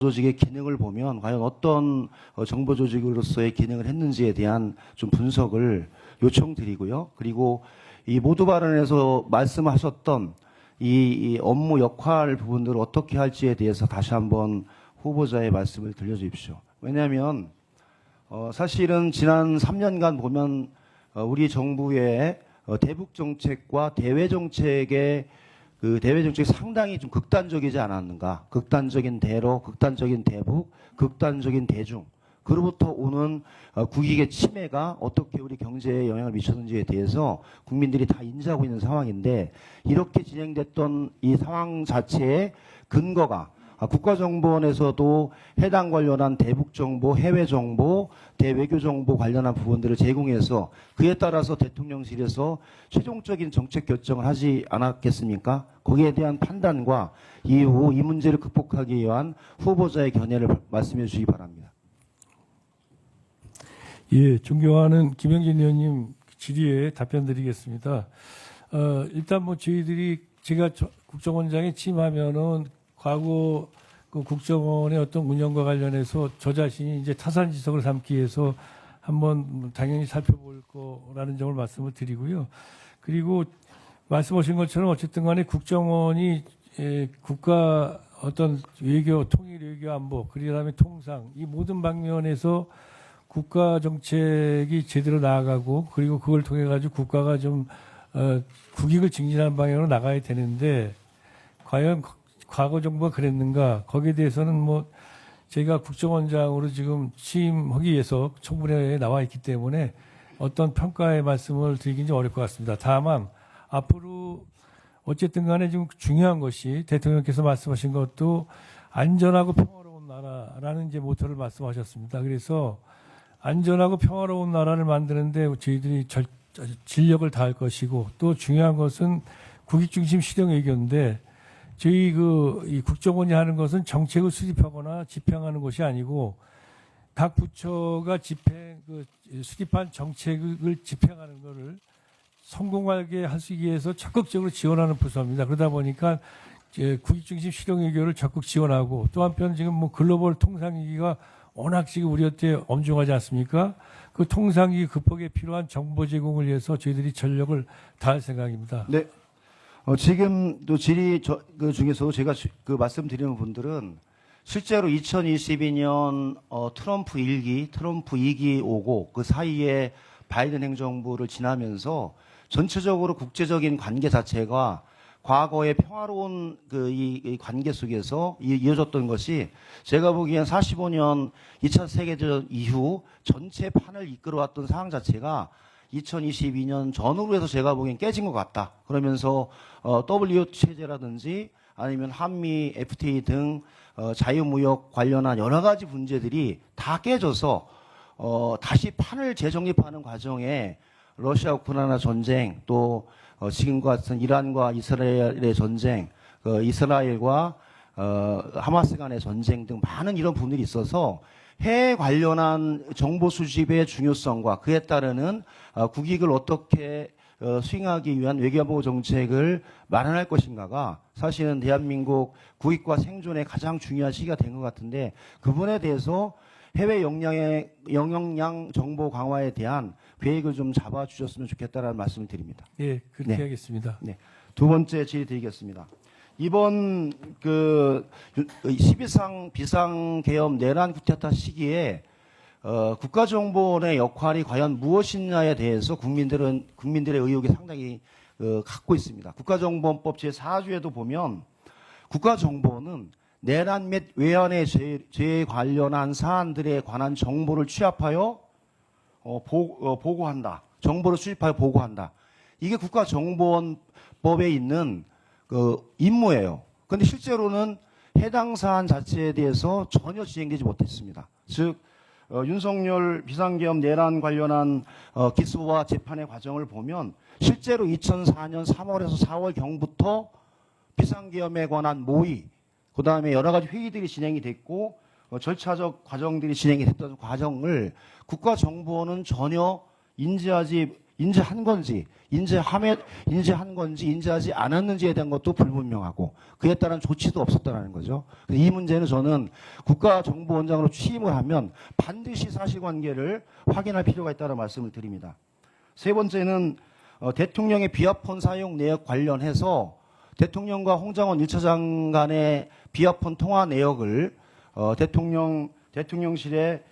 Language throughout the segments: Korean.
조직의 기능을 보면 과연 어떤 정보 조직으로서의 기능을 했는지에 대한 좀 분석을 요청드리고요. 그리고 이 모두 발언에서 말씀하셨던 이 업무 역할 부분들을 어떻게 할지에 대해서 다시 한번 후보자의 말씀을 들려주십시오. 왜냐하면 사실은 지난 3년간 보면 우리 정부의 대북 정책과 대외 정책의 그 대외 정책이 상당히 좀 극단적이지 않았는가? 극단적인 대로, 극단적인 대북, 극단적인 대중. 그로부터 오는 국익의 침해가 어떻게 우리 경제에 영향을 미쳤는지에 대해서 국민들이 다 인지하고 있는 상황인데, 이렇게 진행됐던 이 상황 자체의 근거가 국가정보원에서도 해당 관련한 대북정보, 해외정보, 대외교정보 관련한 부분들을 제공해서 그에 따라서 대통령실에서 최종적인 정책 결정을 하지 않았겠습니까? 거기에 대한 판단과 이후 이 문제를 극복하기 위한 후보자의 견해를 말씀해 주시기 바랍니다. 예, 존경하는 김영진 의원님 질의에 답변 드리겠습니다. 일단 뭐 저희들이 제가 국정원장에 취임하면은 과거 그 국정원의 어떤 운영과 관련해서 저 자신이 이제 타산지석을 삼기 위해서 한번 당연히 살펴볼 거라는 점을 말씀을 드리고요. 그리고 말씀하신 것처럼 어쨌든 간에 국정원이 국가 어떤 외교, 통일 외교 안보, 그다음에 통상 이 모든 방면에서 국가 정책이 제대로 나아가고 그리고 그걸 통해 가지고 국가가 좀 국익을 증진하는 방향으로 나가야 되는데 과연 과거 정부가 그랬는가? 거기에 대해서는 뭐 제가 국정원장으로 지금 취임하기 위해서 청문회에 나와 있기 때문에 어떤 평가의 말씀을 드리기는 좀 어려울 것 같습니다. 다만 앞으로 어쨌든 간에 지금 중요한 것이 대통령께서 말씀하신 것도 안전하고 평화로운 나라라는 이제 모토를 말씀하셨습니다. 그래서 안전하고 평화로운 나라를 만드는데 저희들이 진력을 다할 것이고, 또 중요한 것은 국익중심 실행 외교인데 저희 이 국정원이 하는 것은 정책을 수립하거나 집행하는 것이 아니고 각 부처가 수립한 정책을 집행하는 것을 성공하게 하기 위해서 적극적으로 지원하는 부서입니다. 그러다 보니까 국익중심 실용 외교를 적극 지원하고, 또 한편 지금 뭐 글로벌 통상위기가 워낙 지금 우리한테 엄중하지 않습니까? 그 통상위기 극복에 필요한 정보 제공을 위해서 저희들이 전력을 다할 생각입니다. 네. 지금 또 질의 중에서 제가 말씀드리는 분들은 실제로 2022년 트럼프 1기, 트럼프 2기 오고 그 사이에 바이든 행정부를 지나면서 전체적으로 국제적인 관계 자체가 과거의 평화로운 이 관계 속에서 이어졌던 것이, 제가 보기엔 45년 2차 세계대전 이후 전체 판을 이끌어왔던 상황 자체가 2022년 전후로 해서 제가 보기엔 깨진 것 같다. 그러면서 WTO 체제라든지 아니면 한미 FTA 등 자유무역 관련한 여러 가지 문제들이 다 깨져서 다시 판을 재정립하는 과정에 러시아 우크라이나 전쟁, 또 지금과 같은 이란과 이스라엘의 전쟁, 이스라엘과 하마스 간의 전쟁 등 많은 이런 부분들이 있어서 해외 관련한 정보 수집의 중요성과 그에 따르는 국익을 어떻게 수행하기 위한 외교안보 정책을 마련할 것인가가 사실은 대한민국 국익과 생존의 가장 중요한 시기가 된 것 같은데, 그 부분에 대해서 해외 영향력 정보 강화에 대한 계획을 좀 잡아주셨으면 좋겠다라는 말씀을 드립니다. 예, 그렇게 네. 하겠습니다. 네. 두 번째 질의 드리겠습니다. 이번 12상 비상계엄 내란 쿠데타 시기에 국가정보원의 역할이 과연 무엇이냐에 대해서 국민들의 의혹이 상당히 갖고 있습니다. 국가정보원법 제4조에도 보면 국가정보원은 내란 및 외환의 죄에 관련한 사안들에 관한 정보를 취합하여 보고한다. 정보를 수집하여 보고한다. 이게 국가정보원법에 있는 임무예요. 그런데 실제로는 해당 사안 자체에 대해서 전혀 진행되지 못했습니다. 즉 윤석열 비상계엄 내란 관련한 기소와 재판의 과정을 보면 실제로 2004년 3월에서 4월경부터 비상계엄에 관한 모의, 그 다음에 여러 가지 회의들이 진행이 됐고 절차적 과정들이 진행이 됐던 과정을 국가정보원은 전혀 인지하지 인지한 건지, 인지한 건지, 인지하지 않았는지에 대한 것도 불분명하고, 그에 따른 조치도 없었다는 거죠. 그래서 이 문제는 저는 국가정보원장으로 취임을 하면 반드시 사실관계를 확인할 필요가 있다는 말씀을 드립니다. 세 번째는 대통령의 비화폰 사용 내역 관련해서 대통령과 홍장원 1차장 간의 비화폰 통화 내역을 대통령실의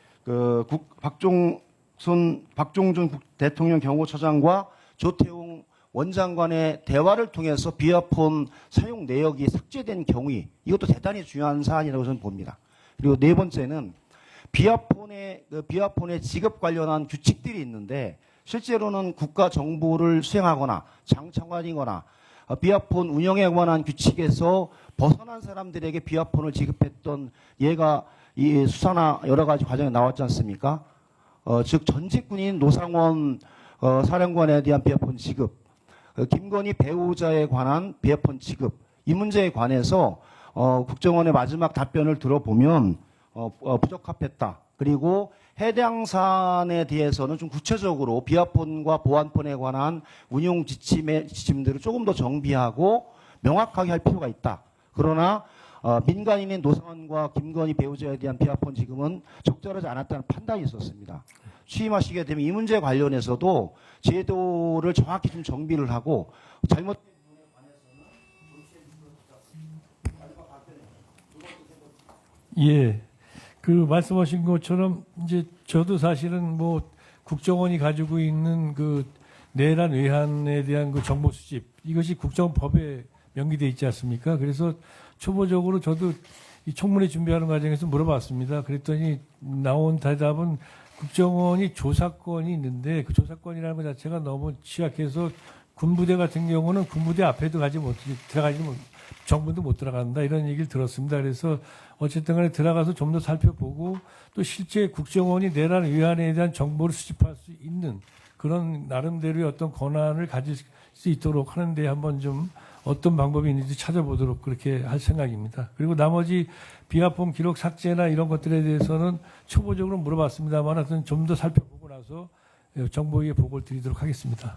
박종준 대통령 경호처장과 조태웅 원장 간의 대화를 통해서 비화폰 사용 내역이 삭제된 경위, 이것도 대단히 중요한 사안이라고 저는 봅니다. 그리고 네 번째는 비화폰의 지급 관련한 규칙들이 있는데 실제로는 국가 정보를 수행하거나 장차관이거나 비화폰 운영에 관한 규칙에서 벗어난 사람들에게 비화폰을 지급했던 예가 이 수사나 여러 가지 과정에 나왔지 않습니까? 즉 전직 군인 노상원 사령관에 대한 비화폰 지급, 김건희 배우자에 관한 비화폰 지급, 이 문제에 관해서 국정원의 마지막 답변을 들어보면 부적합했다. 그리고 해당 사안에 대해서는 좀 구체적으로 비화폰과 보안폰에 관한 운용 지침들을 조금 더 정비하고 명확하게 할 필요가 있다. 그러나 민간인인 노상원과 김건희 배우자에 대한 비화폰 지급은 적절하지 않았다는 판단이 있었습니다. 취임하시게 되면 이 문제 관련해서도 제도를 정확히 좀 정비를 하고 잘못된 부분에 관해서는 예. 그 말씀하신 것처럼 이제 저도 사실은 뭐 국정원이 가지고 있는 그 내란 외환에 대한 그 정보 수집, 이것이 국정법에 명기돼 있지 않습니까? 그래서 초보적으로 저도 이 청문회 준비하는 과정에서 물어봤습니다. 그랬더니 나온 대답은 국정원이 조사권이 있는데 그 조사권이라는 것 자체가 너무 취약해서 군부대 같은 경우는 군부대 앞에도 들어가지 못, 정부도 못 들어간다, 이런 얘기를 들었습니다. 그래서 어쨌든 간에 들어가서 좀 더 살펴보고 또 실제 국정원이 내란 위안에 대한 정보를 수집할 수 있는 그런 나름대로의 어떤 권한을 가질 수 있도록 하는데 한번 좀 어떤 방법이 있는지 찾아보도록 그렇게 할 생각입니다. 그리고 나머지 비화폰 기록 삭제나 이런 것들에 대해서는 초보적으로 물어봤습니다만 하여튼 좀 더 살펴보고 나서 정보위에 보고를 드리도록 하겠습니다.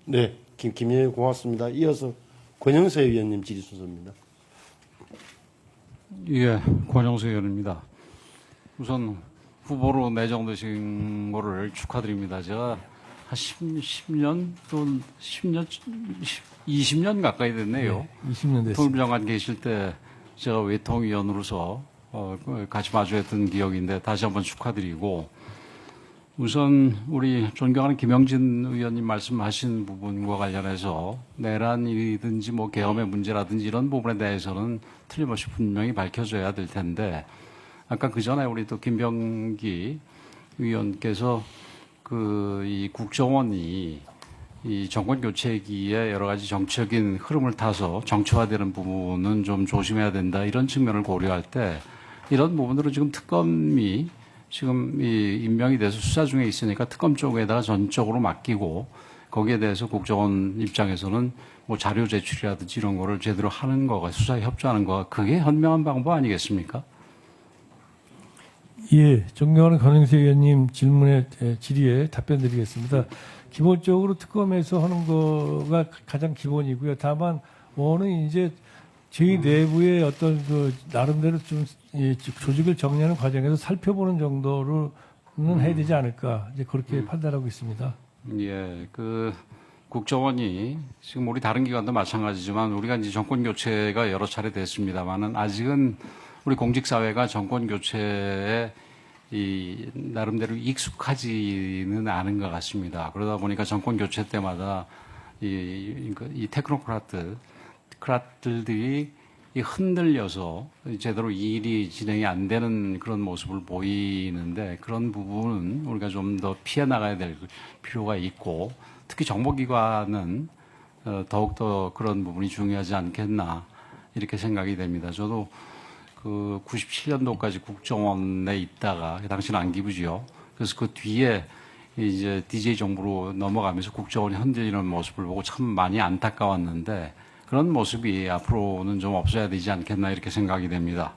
네, 김예 고맙습니다. 이어서 권영세 의원님 질의 순서입니다. 예, 권영수 의원입니다. 우선 후보로 내정되신 거를 축하드립니다. 제가 한 10년 또 20년 가까이 됐네요. 네, 20년 됐습니다. 통일부 장관 계실 때 제가 외통위원으로서 같이 마주했던 기억인데 다시 한번 축하드리고, 우선 우리 존경하는 김영진 의원님 말씀하신 부분과 관련해서 내란이든지 뭐 계엄의 문제라든지 이런 부분에 대해서는 틀림없이 분명히 밝혀져야 될 텐데, 아까 그 전에 우리 또 김병기 의원께서 이 국정원이 이 정권 교체기에 여러 가지 정치적인 흐름을 타서 정치화되는 부분은 좀 조심해야 된다, 이런 측면을 고려할 때 이런 부분들은 지금 특검이 지금 이 임명이 돼서 수사 중에 있으니까 특검 쪽에다가 전적으로 맡기고, 거기에 대해서 국정원 입장에서는 뭐 자료 제출이라든지 이런 거를 제대로 하는 거가, 수사에 협조하는 거가 그게 현명한 방법 아니겠습니까? 예, 존경하는 권영세 의원님 질의에 답변드리겠습니다. 기본적으로 특검에서 하는 거가 가장 기본이고요. 다만 뭐는 이제 저희 내부의 어떤 그 나름대로 좀 조직을 정리하는 과정에서 살펴보는 정도로는 해야 되지 않을까, 이제 그렇게 판단하고 있습니다. 예, 국정원이 지금 우리 다른 기관도 마찬가지지만 우리가 이제 정권 교체가 여러 차례 됐습니다만은 아직은 우리 공직사회가 정권 교체에 이 나름대로 익숙하지는 않은 것 같습니다. 그러다 보니까 정권 교체 때마다 이 테크노크라트들이 흔들려서 제대로 일이 진행이 안 되는 그런 모습을 보이는데, 그런 부분은 우리가 좀 더 피해 나가야 될 필요가 있고, 특히 정보기관은 더욱더 그런 부분이 중요하지 않겠나, 이렇게 생각이 됩니다. 저도 97년도까지 국정원에 있다가, 당시는 안기부지요. 그래서 그 뒤에 이제 DJ 정부로 넘어가면서 국정원이 흔들리는 모습을 보고 참 많이 안타까웠는데, 그런 모습이 앞으로는 좀 없어야 되지 않겠나, 이렇게 생각이 됩니다.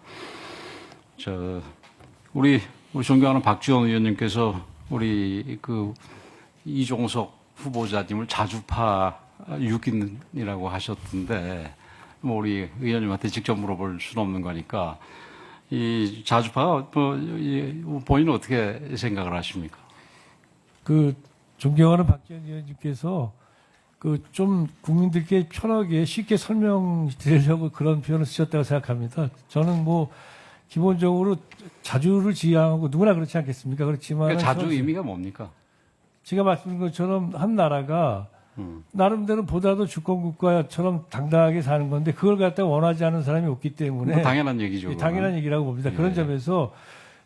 우리 존경하는 박지원 의원님께서 우리 이종석 후보자님을 자주파 6인이라고 하셨던데 뭐 우리 의원님한테 직접 물어볼 수는 없는 거니까 이 자주파가 본인은 어떻게 생각을 하십니까? 그 존경하는 박지원 의원님께서 그 좀 국민들께 편하게 쉽게 설명드리려고 그런 표현을 쓰셨다고 생각합니다. 저는 뭐 기본적으로 자주를 지향하고 누구나 그렇지 않겠습니까? 그렇지만 그러니까 자주 의미가 뭡니까? 제가 말씀드린 것처럼 한 나라가 나름대로 보다도 주권국가처럼 당당하게 사는 건데 그걸 갖다가 원하지 않는 사람이 없기 때문에 뭐 당연한 얘기죠. 예, 그거는. 당연한 얘기라고 봅니다. 그런 예. 점에서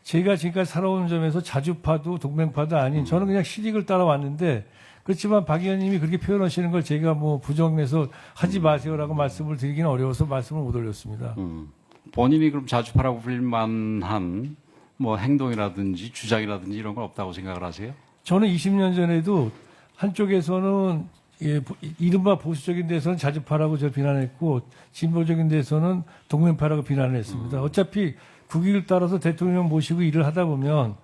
제가 지금까지 살아온 점에서 자주파도 동맹파도 아닌 저는 그냥 실익을 따라왔는데 그렇지만 박 의원님이 그렇게 표현하시는 걸 제가 뭐 부정해서 하지 마세요라고 말씀을 드리기는 어려워서 말씀을 못 올렸습니다. 본인이 그럼 자주파라고 불릴 만한 뭐 행동이라든지 주장이라든지 이런 건 없다고 생각을 하세요? 저는 20년 전에도 한쪽에서는 이른바 보수적인 데서는 자주파라고 저를 비난했고 진보적인 데서는 동맹파라고 비난을 했습니다. 어차피 국익을 따라서 대통령 모시고 일을 하다 보면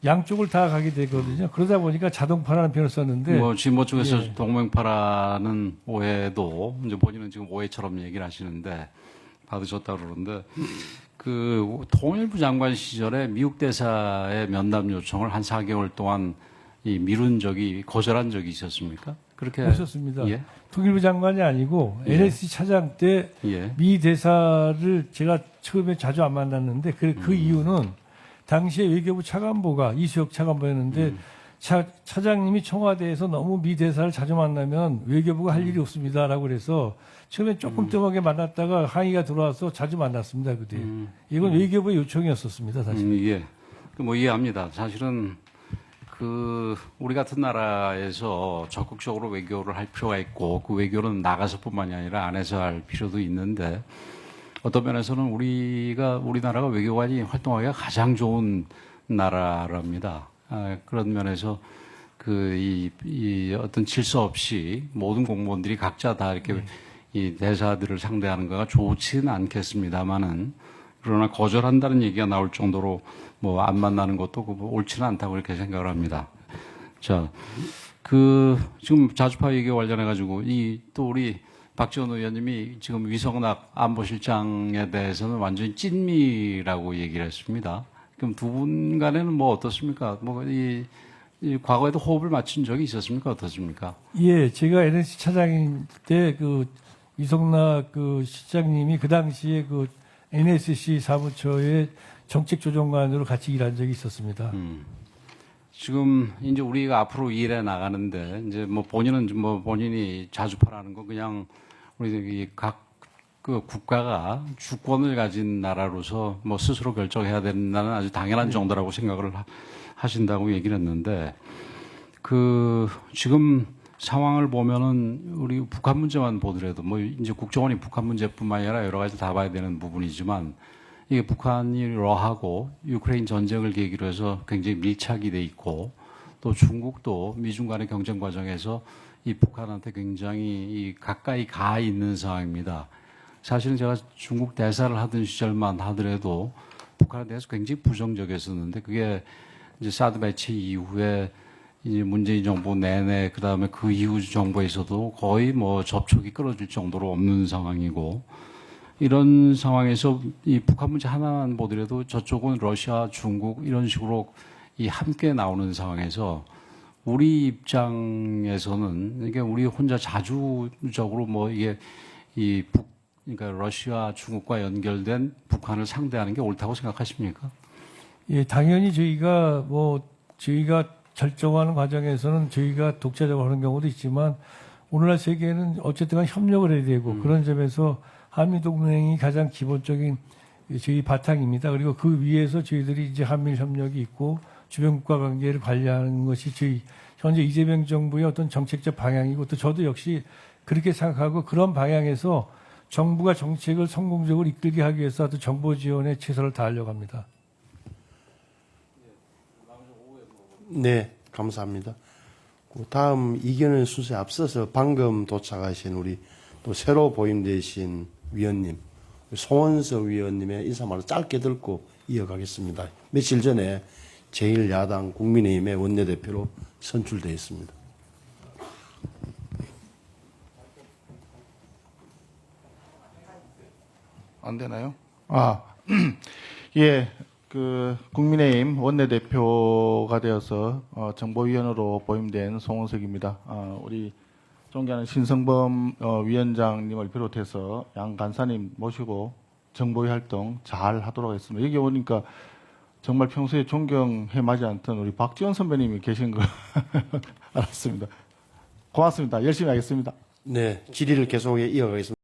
양쪽을 다 가게 되거든요. 그러다 보니까 자동파라는 표현을 썼는데 뭐 진보 쪽에서 예. 동맹파라는 오해도 이제 본인은 지금 오해처럼 얘기를 하시는데 받으셨다 그러는데 그 통일부 장관 시절에 미국 대사의 면담 요청을 한 4개월 동안 미룬 적이 거절한 적이 있었습니까? 그렇게 없었습니다. 예. 통일부 장관이 아니고 예. NSC 차장 때 예. 미 대사를 제가 처음에 자주 안 만났는데 그 이유는 당시에 외교부 차관보가 이수혁 차관보였는데 차장님이 청와대에서 너무 미 대사를 자주 만나면 외교부가 할 일이 없습니다라고 그래서 처음에 조금 뜸하게 만났다가 항의가 들어와서 자주 만났습니다. 그때 이건 외교부의 요청이었었습니다. 사실. 예. 뭐 이해합니다. 사실은 우리 같은 나라에서 적극적으로 외교를 할 필요가 있고 그 외교는 나가서뿐만이 아니라 안에서 할 필요도 있는데 어떤 면에서는 우리나라가 외교관이 활동하기가 가장 좋은 나라랍니다. 그런 면에서 이 어떤 질서 없이 모든 공무원들이 각자 다 이렇게 이 대사들을 상대하는 거가 좋지는 않겠습니다만은 그러나 거절한다는 얘기가 나올 정도로 뭐 안 만나는 것도 옳지는 않다고 이렇게 생각을 합니다. 자, 지금 자주파 얘기 관련해 가지고 또 우리 박지원 의원님이 지금 위성낙 안보실장에 대해서는 완전히 찐미라고 얘기를 했습니다. 그럼 두 분 간에는 뭐 어떻습니까? 뭐 이 과거에도 호흡을 맞춘 적이 있었습니까? 어떻습니까? 예, 제가 NSC 차장일 때 이성락 실장님이 그 당시에 NSC 사무처의 정책조정관으로 같이 일한 적이 있었습니다. 지금 이제 우리가 앞으로 일해 나가는데 이제 뭐 본인이 자주파라는 거 그냥 우리 각 국가가 주권을 가진 나라로서 뭐 스스로 결정해야 된다는 아주 당연한 정도라고 생각을 하신다고 얘기를 했는데 지금 상황을 보면은 우리 북한 문제만 보더라도 뭐 이제 국정원이 북한 문제뿐만 아니라 여러 가지 다 봐야 되는 부분이지만 이게 북한이 러하고 유크레인 전쟁을 계기로 해서 굉장히 밀착이 돼 있고 또 중국도 미중 간의 경쟁 과정에서 이 북한한테 굉장히 가까이 가 있는 상황입니다. 사실은 제가 중국 대사를 하던 시절만 하더라도 북한에 대해서 굉장히 부정적이었었는데 그게 이제 사드 배치 이후에 이제 문재인 정부 내내 그다음에 그 이후 정부에서도 거의 뭐 접촉이 끊어질 정도로 없는 상황이고 이런 상황에서 이 북한 문제 하나만 보더라도 저쪽은 러시아, 중국 이런 식으로 함께 나오는 상황에서 우리 입장에서는 이게 우리 혼자 자주적으로 뭐 이게 그러니까 러시아, 중국과 연결된 북한을 상대하는 게 옳다고 생각하십니까? 예, 당연히 저희가 결정하는 과정에서는 저희가 독자적으로 하는 경우도 있지만 오늘날 세계는 어쨌든 간 협력을 해야 되고 그런 점에서 한미동맹이 가장 기본적인 저희 바탕입니다. 그리고 그 위에서 저희들이 이제 한미일 협력이 있고 주변 국가 관계를 관리하는 것이 저희 현재 이재명 정부의 어떤 정책적 방향이고 또 저도 역시 그렇게 생각하고 그런 방향에서 정부가 정책을 성공적으로 이끌게 하기 위해서 아주 정보 지원에 최선을 다하려고 합니다. 네, 감사합니다. 다음 이견의 순서에 앞서서 방금 도착하신 우리 또 새로 보임되신 위원님, 송원석 위원님의 인사말을 짧게 듣고 이어가겠습니다. 며칠 전에 제1야당 국민의힘의 원내대표로 선출되어 있습니다. 안 되나요? 예, 그 국민의힘 원내대표가 되어서 정보위원으로 보임된 송원석입니다. 우리 존경하는 신성범 위원장님을 비롯해서 양 간사님 모시고 정보위 활동 잘 하도록 하겠습니다. 여기 오니까 정말 평소에 존경해 마지 않던 우리 박지원 선배님이 계신 거 알았습니다. 고맙습니다. 열심히 하겠습니다. 네, 질의를 계속 이어가겠습니다.